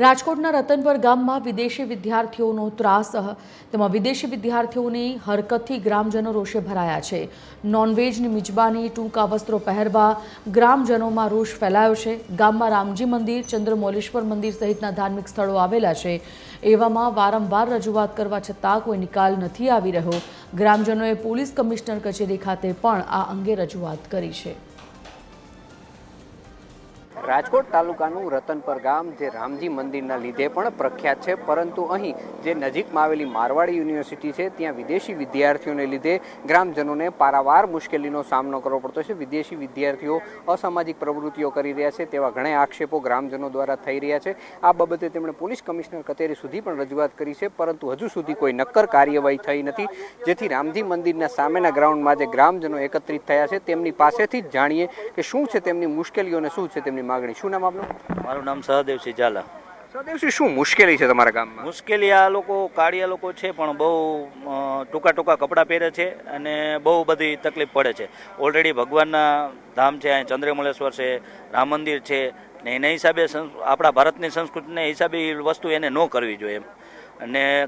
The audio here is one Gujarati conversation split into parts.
રાજકોટના રતનપર ગામમાં વિદેશી વિદ્યાર્થીઓનો ત્રાસ તેમાં વિદેશી વિદ્યાર્થીઓની હરકતથી ગ્રામજનો રોષે ભરાયા છે। નોનવેજની મિજબાની, ટૂંકા વસ્ત્રો પહેરવા ગ્રામજનોમાં રોષ ફેલાયો છે। ગામમાં રામજી મંદિર, ચંદ્રમૌલેશ્વર મંદિર સહિતના ધાર્મિક સ્થળો આવેલા છે। એવામાં વારંવાર રજૂઆત કરવા છતાં કોઈ નિકાલ નથી આવી રહ્યો। ગ્રામજનોએ પોલીસ કમિશનર કચેરી ખાતે પણ આ અંગે રજૂઆત કરી છે। રાજકોટ તાલુકાનું રતનપર ગામ જે રામજી મંદિરના લીધે પણ પ્રખ્યાત છે, પરંતુ અહીં જે નજીકમાં આવેલી મારવાડી યુનિવર્સિટી છે ત્યાં વિદેશી વિદ્યાર્થીઓને લીધે ગ્રામજનોને પારાવાર મુશ્કેલીનો સામનો કરવો પડતો છે। વિદેશી વિદ્યાર્થીઓ અસામાજિક પ્રવૃત્તિઓ કરી રહ્યા છે તેવા ઘણા આક્ષેપો ગ્રામજનો દ્વારા થઈ રહ્યા છે। આ બાબતે તેમણે પોલીસ કમિશનર કચેરી સુધી પણ રજૂઆત કરી છે, પરંતુ હજુ સુધી કોઈ નક્કર કાર્યવાહી થઈ નથી। જેથી રામજી મંદિરના સામેના ગ્રાઉન્ડમાં જે ગ્રામજનો એકત્રિત થયા છે તેમની પાસેથી જ જાણીએ કે શું છે તેમની મુશ્કેલીઓ અને શું છે તેમની માગણી। શું નામ આપનું? મારું નામ સહદેવસિંહ ઝાલા। સહદેવસિંહ, શું મુશ્કેલી છે તમારા ગામમાં? મુશ્કેલી આ લોકો કાળિયા લોકો છે પણ બહુ ટૂંકા કપડાં પહેરે છે અને બહુ બધી તકલીફ પડે છે। ઓલરેડી ભગવાનના ધામ છે, અહીં ચંદ્રમૌલેશ્વર છે, રામ મંદિર છે ને એના હિસાબે આપણા ભારતની સંસ્કૃતિને હિસાબે એ વસ્તુ એને ન કરવી જોઈએ એમ। અને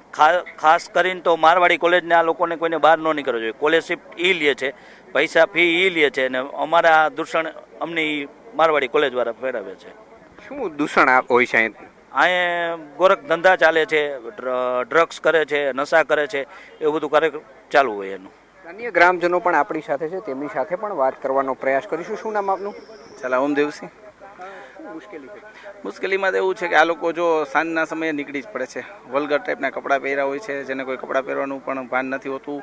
ખાસ કરીને તો મારવાડી કોલેજને આ લોકોને કોઈને બહાર ન નીકળવું જોઈએ। સ્કોલરશીપ એ લે છે, પૈસા ફી એ લે છે અને અમારા દૂષણ અમને મારવાડી કોલેજ વાળા ફેરવે છે। શું દૂષણ હોય છે? અહીંયા ગોરખ ધંધા ચાલે છે, ડ્રગ્સ કરે છે, નશા કરે છે, એવું બધું કાર્ય ચાલુ હોય એનું। અન્ય ગ્રામજનો પણ આપણી સાથે છે, તેમની સાથે પણ વાત કરવાનો પ્રયાસ કરીશું। શું નામ આપનું? ઓમદેવસિંહ। મુશ્કેલી છે? મુશ્કેલીમાં તો એવું છે કે આ લોકો જો સાંજના સમયે નીકળી જ પડે છે। વલ્ગર ટાઈપના કપડાં પહેર્યા હોય છે, જેને કોઈ કપડાં પહેરવાનું પણ ભાન નથી હોતું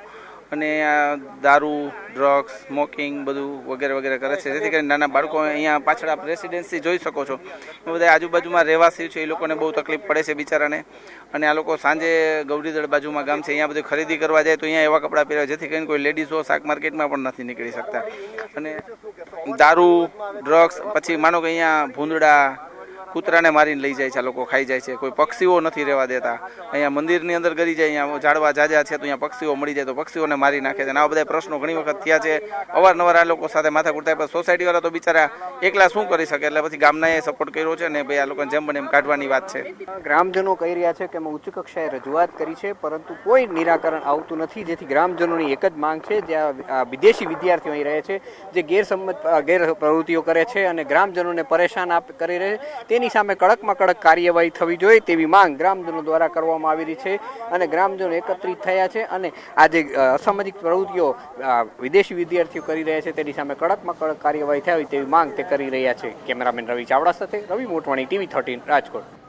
અને આ દારૂ, ડ્રગ્સ, સ્મોકિંગ બધું વગેરે વગેરે કરે છે। જેથી કરીને નાના બાળકો અહીંયા પાછળ આપ રેસિડેન્સી જોઈ શકો છો, એ બધા આજુબાજુમાં રહેવાસી છે, એ લોકોને બહુ તકલીફ પડે છે બિચારાને। અને આ લોકો સાંજે ગૌરીદળ બાજુમાં ગામ છે, અહીંયા બધું ખરીદી કરવા જાય તો અહીંયા એવા કપડાં પહેર્યા, જેથી કરીને કોઈ લેડીઝો શાક માર્કેટમાં પણ નથી નીકળી શકતા। અને દારૂ, ડ્રગ્સ, પછી માનો કે અહીંયા ભૂંદડા, કૂતરાને મારીને લઈ જાય છે, આ લોકો ખાઈ જાય છે। કોઈ પક્ષીઓ નથી રહેવા દેતા। અહીંયા મંદિરની અંદર ગરી જાય, અહીંયા ઝાડવા જાજા છે તો અહીંયા પક્ષીઓ મળી જાય તો પક્ષીઓને મારી નાખે છે। અને આવા બધા પ્રશ્નો ઘણી વખત થયા છે। અવારનવાર આ લોકો સાથે માથાકૂટ થાય, પણ સોસાયટીવાળા તો બિચારા એકલા શું કરી શકે, એટલે પછી ગામનાએ સપોર્ટ કર્યો છે ને ભાઈ આ લોકોને જેમ બને એમ કાઢવાની વાત છે। ગ્રામજનો કહી રહ્યા છે કે અમે ઉચ્ચ કક્ષાએ રજૂઆત કરી છે, પરંતુ કોઈ નિરાકરણ આવતું નથી। જેથી ગ્રામજનોની એક જ માંગ છે, જ્યાં વિદેશી વિદ્યાર્થીઓ અહીં રહે છે, જે ગેર પ્રવૃત્તિઓ કરે છે અને ગ્રામજનોને પરેશાન કરી રહે છે, તેની સામે કડકમાં કડક કાર્યવાહી થવી જોઈએ તેવી માંગ ગ્રામજનો દ્વારા કરવામાં આવી રહી છે। અને ગ્રામજનો એકત્રિત થયા છે અને આ જે અસામાજિક પ્રવૃત્તિઓ વિદેશી વિદ્યાર્થીઓ કરી રહ્યા છે તેની સામે કડકમાં કડક કાર્યવાહી થાય તેવી માંગ તે કરી રહ્યા છે। કેમેરામેન રવિ ચાવડા સાથે રવિ મોટવાણી, TV13 રાજકોટ।